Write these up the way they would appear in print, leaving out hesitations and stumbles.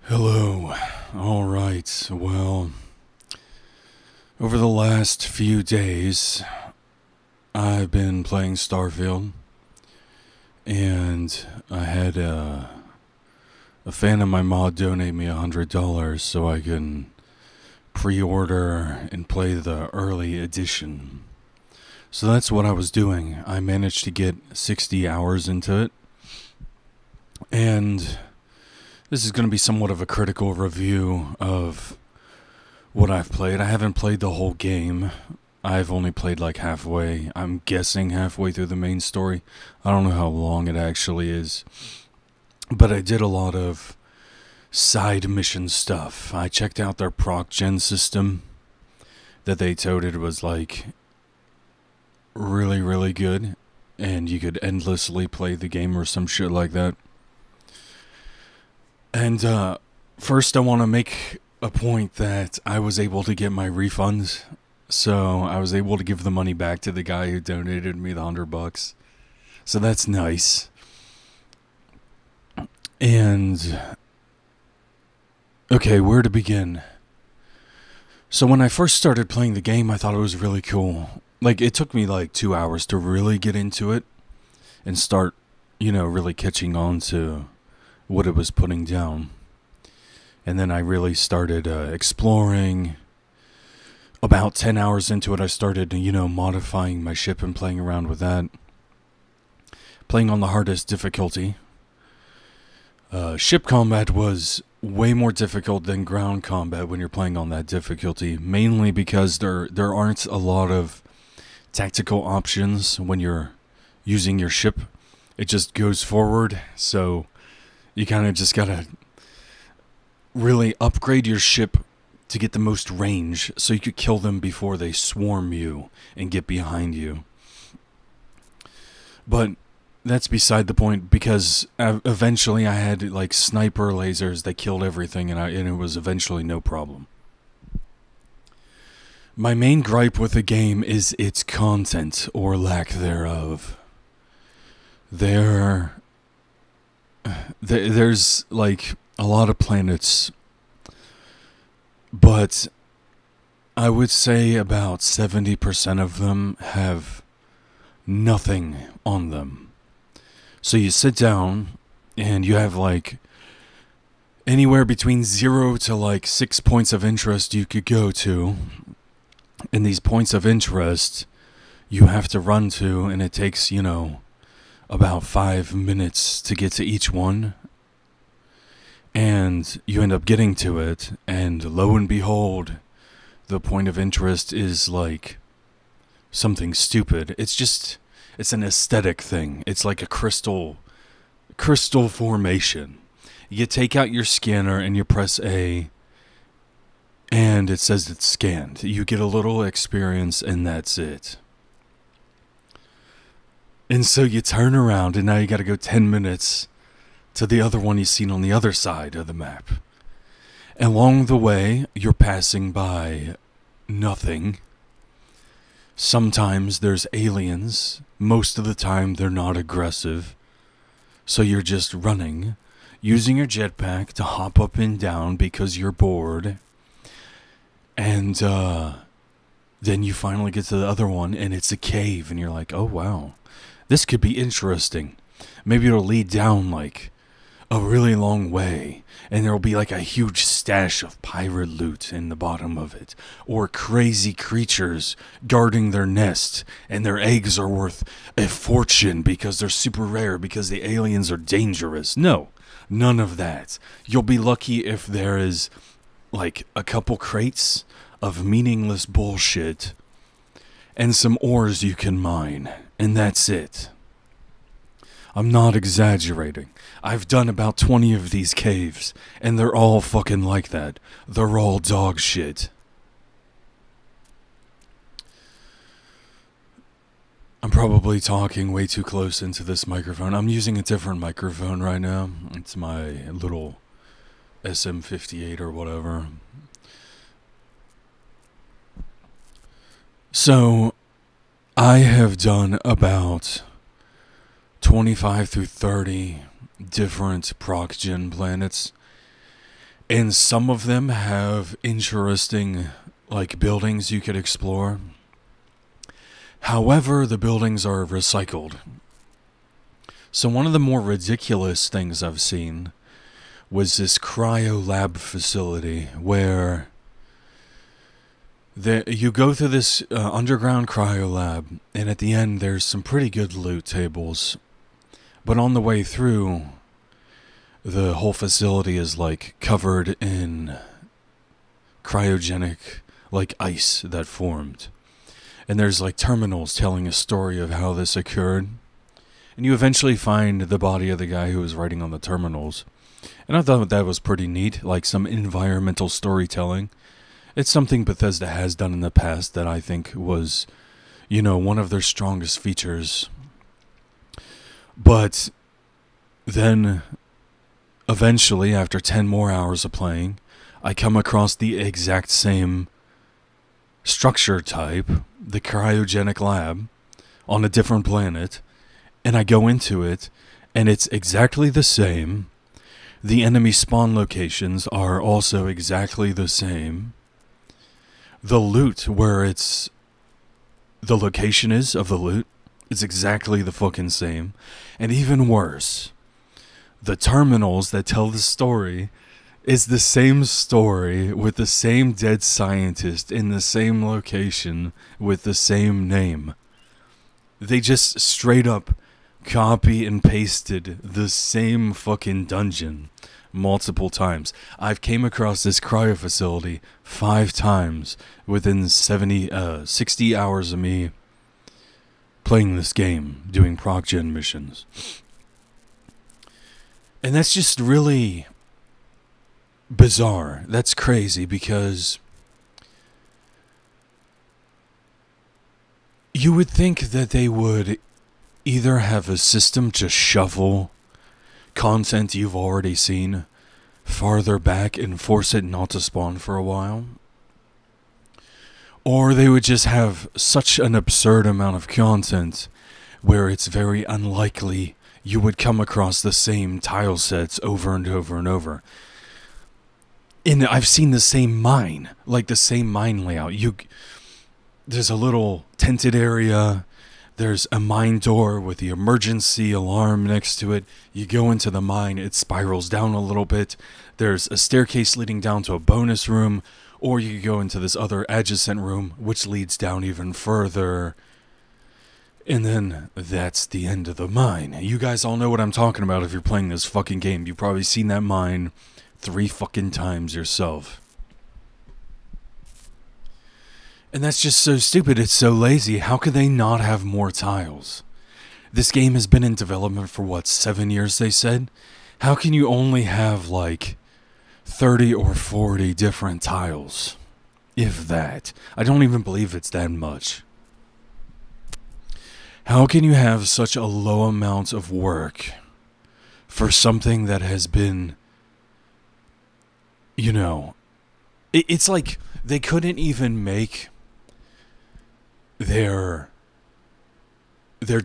Hello. Alright, well, over the last few days, I've been playing Starfield, and I had a fan of my mod donate me $100 so I can pre-order and play the early edition. So that's what I was doing. I managed to get 60 hours into it, and this is going to be somewhat of a critical review of what I've played. I haven't played the whole game. I've only played like halfway. I'm guessing halfway through the main story. I don't know how long it actually is. But I did a lot of side mission stuff. I checked out their procgen system that they touted was like really, really good. And you could endlessly play the game or some shit like that. And first I want to make a point that I was able to get my refunds. So I was able to give the money back to the guy who donated me the $100. So that's nice. And okay, where to begin? So when I first started playing the game, I thought it was really cool. Like, it took me like 2 hours to really get into it and start, really catching on to what it was putting down. And then I really started exploring. About 10 hours into it, I started, modifying my ship and playing around with that. Playing on the hardest difficulty. Ship combat was way more difficult than ground combat when you're playing on that difficulty. Mainly because there aren't a lot of tactical options when you're using your ship. It just goes forward, so you kind of just gotta really upgrade your ship to get the most range so you could kill them before they swarm you and get behind you. But that's beside the point, because eventually I had like sniper lasers that killed everything, and it was eventually no problem. My main gripe with the game is its content, or lack thereof. There's like a lot of planets, but I would say about 70% of them have nothing on them. So you sit down and you have like anywhere between 0 to like 6 points of interest you could go to. And these points of interest you have to run to, and it takes, about 5 minutes to get to each one. And you end up getting to it, and lo and behold, the point of interest is like something stupid. It's an aesthetic thing. It's like a crystal formation. You take out your scanner and you press A, and it says it's scanned. You get a little experience, and that's it. And so you turn around, and now you gotta go 10 minutes to the other one you've seen on the other side of the map. Along the way, you're passing by nothing. Sometimes there's aliens. Most of the time, they're not aggressive. So you're just running, using your jetpack to hop up and down because you're bored. And then you finally get to the other one, and it's a cave, and you're like, oh wow, this could be interesting. Maybe it'll lead down like a really long way, and there'll be like a huge stash of pirate loot in the bottom of it, or crazy creatures guarding their nest, and their eggs are worth a fortune because they're super rare because the aliens are dangerous. No, none of that. You'll be lucky if there is like a couple crates of meaningless bullshit and some ores you can mine, and that's it. I'm not exaggerating. I've done about 20 of these caves, and they're all fucking like that. They're all dog shit. I'm probably talking way too close into this microphone. I'm using a different microphone right now. It's my little SM58 or whatever. So, I have done about 25 through 30 different procgen planets, And some of them have interesting, like, buildings you could explore. However, the buildings are recycled. So one of the more ridiculous things I've seen was this cryo lab facility where you go through this underground cryo lab, and at the end there's some pretty good loot tables. But on the way through, the whole facility is like covered in cryogenic, like, ice that formed. And there's like terminals telling a story of how this occurred. And you eventually find the body of the guy who was writing on the terminals. And I thought that was pretty neat, like some environmental storytelling. It's something Bethesda has done in the past that I think was, one of their strongest features. But then, eventually, after 10 more hours of playing, I come across the exact same structure type, the cryogenic lab, on a different planet, and I go into it, and it's exactly the same. The enemy spawn locations are also exactly the same. The loot, where the location is of the loot, is exactly the fucking same. And even worse, the terminals that tell the story is the same story with the same dead scientist in the same location with the same name. They just straight up copy and pasted the same fucking dungeon multiple times. I've came across this cryo facility 5 times within 60 hours of me playing this game, doing procgen missions. And that's just really bizarre. That's crazy because you would think that they would either have a system to shuffle content you've already seen farther back and force it not to spawn for a while, or they would just have such an absurd amount of content where it's very unlikely you would come across the same tile sets over and over and over. And I've seen the same mine, like the same mine layout. There's a little tented area. There's a mine door with the emergency alarm next to it. You go into the mine, it spirals down a little bit. There's a staircase leading down to a bonus room, or you go into this other adjacent room, which leads down even further. And then that's the end of the mine. You guys all know what I'm talking about if you're playing this fucking game. You've probably seen that mine 3 fucking times yourself. And that's just so stupid. It's so lazy. How could they not have more tiles? This game has been in development for 7 years, they said? How can you only have like 30 or 40 different tiles? If that. I don't even believe it's that much. How can you have such a low amount of work for something that has been, it's like they couldn't even make their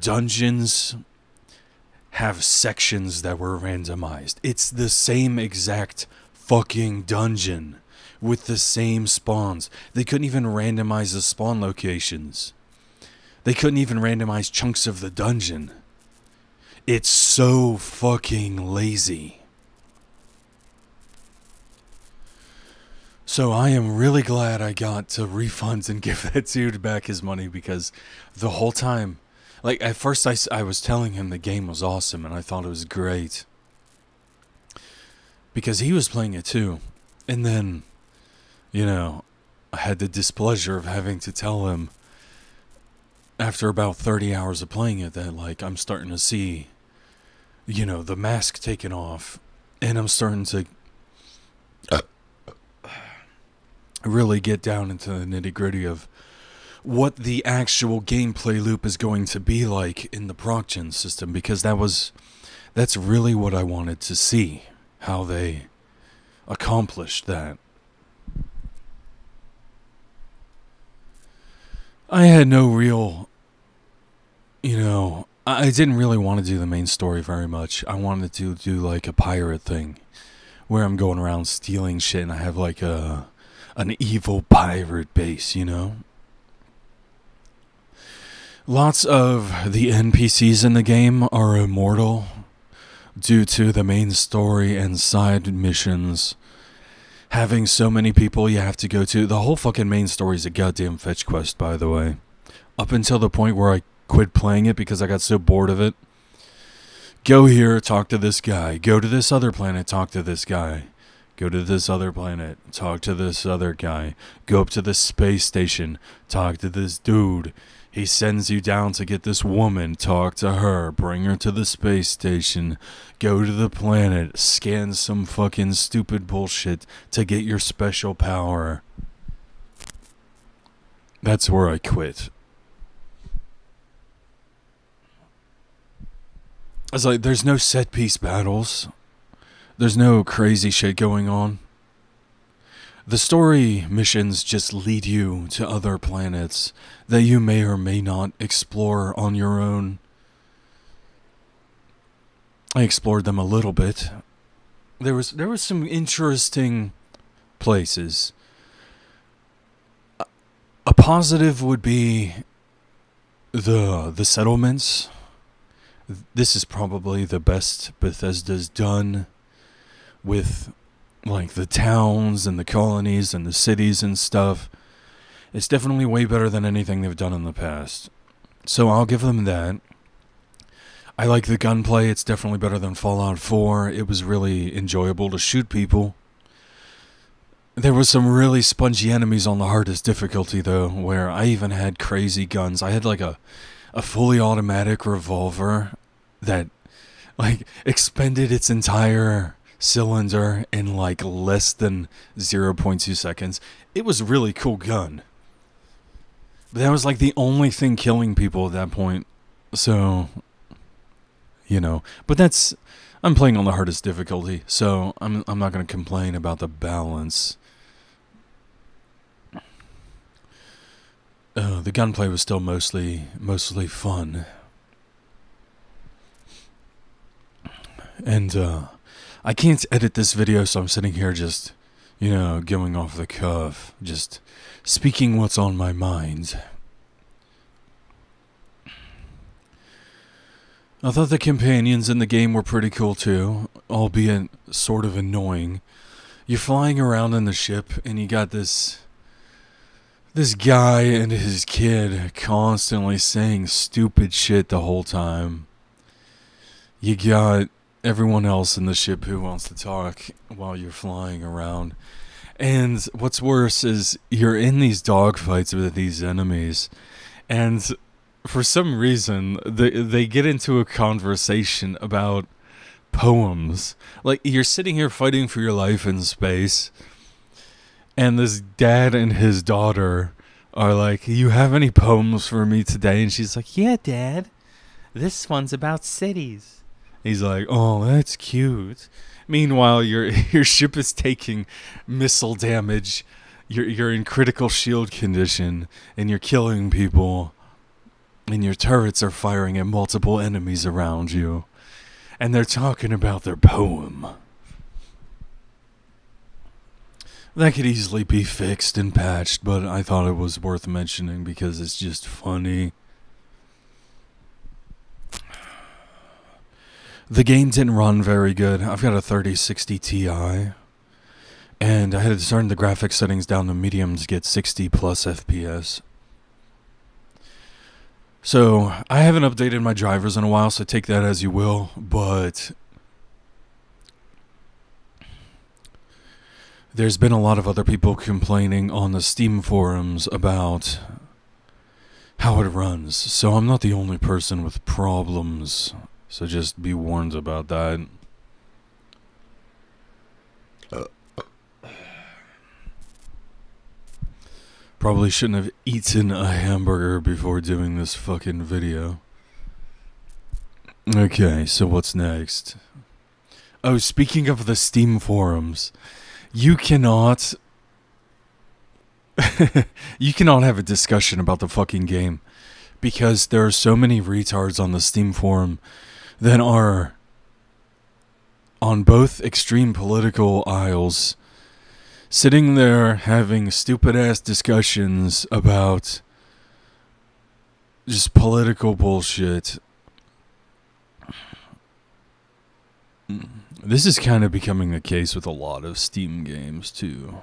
dungeons have sections that were randomized. It's the same exact fucking dungeon with the same spawns. They couldn't even randomize the spawn locations. They couldn't even randomize chunks of the dungeon. It's so fucking lazy. So I am really glad I got to refund and give that dude back his money, because the whole time, like, at first I was telling him the game was awesome and I thought it was great, because he was playing it too. And then, I had the displeasure of having to tell him after about 30 hours of playing it that, like, I'm starting to see, the mask taken off, and I'm starting to really get down into the nitty-gritty of what the actual gameplay loop is going to be like in the procgen system, because that's really what I wanted to see, how they accomplished that. I had no real, I didn't really want to do the main story very much. I wanted to do like a pirate thing where I'm going around stealing shit and I have like an evil pirate base, you know? Lots of the NPCs in the game are immortal due to the main story and side missions having so many people you have to go to. The whole fucking main story is a goddamn fetch quest, by the way. Up until the point where I quit playing it because I got so bored of it. Go here, talk to this guy. Go to this other planet, talk to this guy. Go to this other planet, talk to this other guy. Go up to this space station, talk to this dude. He sends you down to get this woman, talk to her, bring her to the space station, go to the planet, scan some fucking stupid bullshit to get your special power. That's where I quit. I was like, there's no set piece battles. There's no crazy shit going on. The story missions just lead you to other planets that you may or may not explore on your own. I explored them a little bit. There was some interesting places. A positive would be the settlements. This is probably the best Bethesda's done with like the towns and the colonies and the cities and stuff. It's definitely way better than anything they've done in the past. So I'll give them that. I like the gunplay. It's definitely better than Fallout 4. It was really enjoyable to shoot people. There was some really spongy enemies on the hardest difficulty though, where I even had crazy guns. I had like a fully automatic revolver that like expended its entire cylinder in like less than 0.2 seconds. It was a really cool gun. But that was like the only thing killing people at that point. So, you know, but I'm playing on the hardest difficulty, so I'm not going to complain about the balance. The gunplay was still mostly fun. And I can't edit this video, so I'm sitting here just, you know, going off the cuff, just speaking what's on my mind. I thought the companions in the game were pretty cool too, albeit sort of annoying. You're flying around in the ship, and you got this guy and his kid constantly saying stupid shit the whole time. You got everyone else in the ship who wants to talk while you're flying around. And what's worse is you're in these dogfights with these enemies, and for some reason they get into a conversation about poems. Like, you're sitting here fighting for your life in space, and this dad and his daughter are like, "You have any poems for me today?" And she's like, "Yeah, Dad. This one's about cities." He's like, "Oh, that's cute." Meanwhile, your ship is taking missile damage. You're in critical shield condition, and you're killing people. And your turrets are firing at multiple enemies around you. And they're talking about their poem. That could easily be fixed and patched, but I thought it was worth mentioning because it's just funny. The game didn't run very good. I've got a 3060 Ti, and I had to turn the graphics settings down to medium to get 60 plus FPS. So I haven't updated my drivers in a while, so take that as you will, but there's been a lot of other people complaining on the Steam forums about how it runs, so I'm not the only person with problems. So just be warned about that. Probably shouldn't have eaten a hamburger before doing this fucking video. Okay, so what's next? Oh, speaking of the Steam forums, you cannot have a discussion about the fucking game because there are so many retards on the Steam forum that are on both extreme political aisles, sitting there having stupid-ass discussions about just political bullshit. This is kind of becoming the case with a lot of Steam games, too.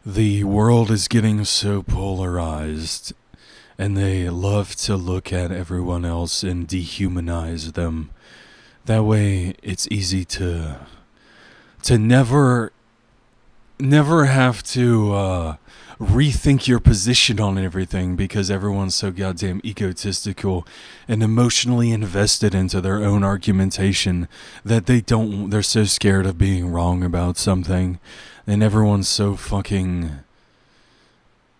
The world is getting so polarized, and they love to look at everyone else and dehumanize them. That way, it's easy to never have to rethink your position on everything, because everyone's so goddamn egotistical and emotionally invested into their own argumentation that they're so scared of being wrong about something, and everyone's so fucking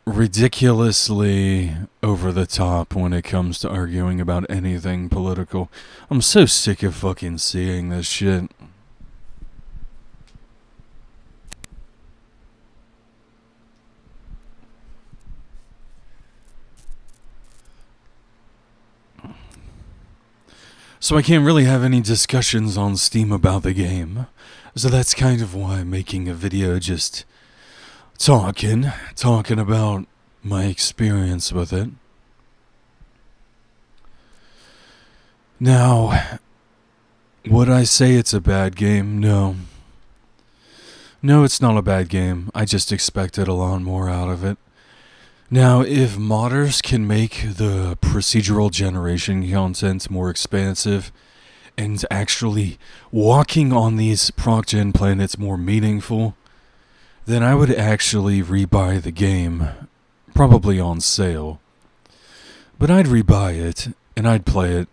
ridiculously over the top when it comes to arguing about anything political. I'm so sick of fucking seeing this shit. So I can't really have any discussions on Steam about the game. So that's kind of why I'm making a video, just talking about my experience with it. Now, would I say it's a bad game? No. No, it's not a bad game. I just expected a lot more out of it. Now, if modders can make the procedural generation content more expansive and actually walking on these procgen planets more meaningful, then I would actually rebuy the game, probably on sale. But I'd rebuy it, and I'd play it,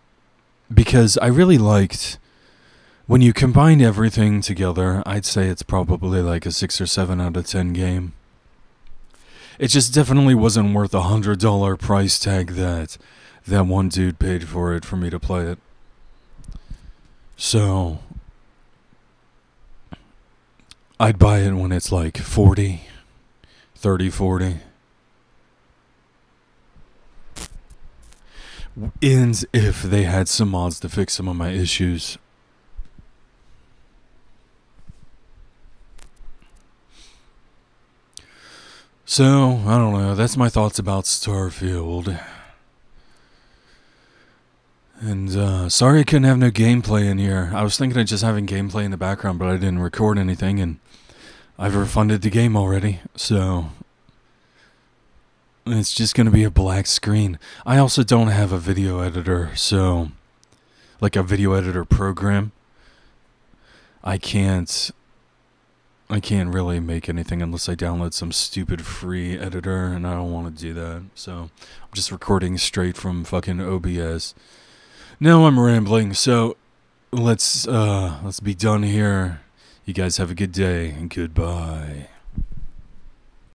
because I really liked, when you combine everything together, I'd say it's probably like a 6 or 7 out of 10 game. It just definitely wasn't worth $100 price tag that one dude paid for it for me to play it. So I'd buy it when it's like 40, 30, 40. And if they had some mods to fix some of my issues. So, I don't know, that's my thoughts about Starfield. And, sorry I couldn't have no gameplay in here. I was thinking of just having gameplay in the background, but I didn't record anything, and I've refunded the game already, so it's just gonna be a black screen. I also don't have a video editor, so, like a video editor program. I can't really make anything unless I download some stupid free editor, and I don't want to do that. So I'm just recording straight from fucking OBS. Now I'm rambling, so let's be done here. You guys have a good day, and goodbye.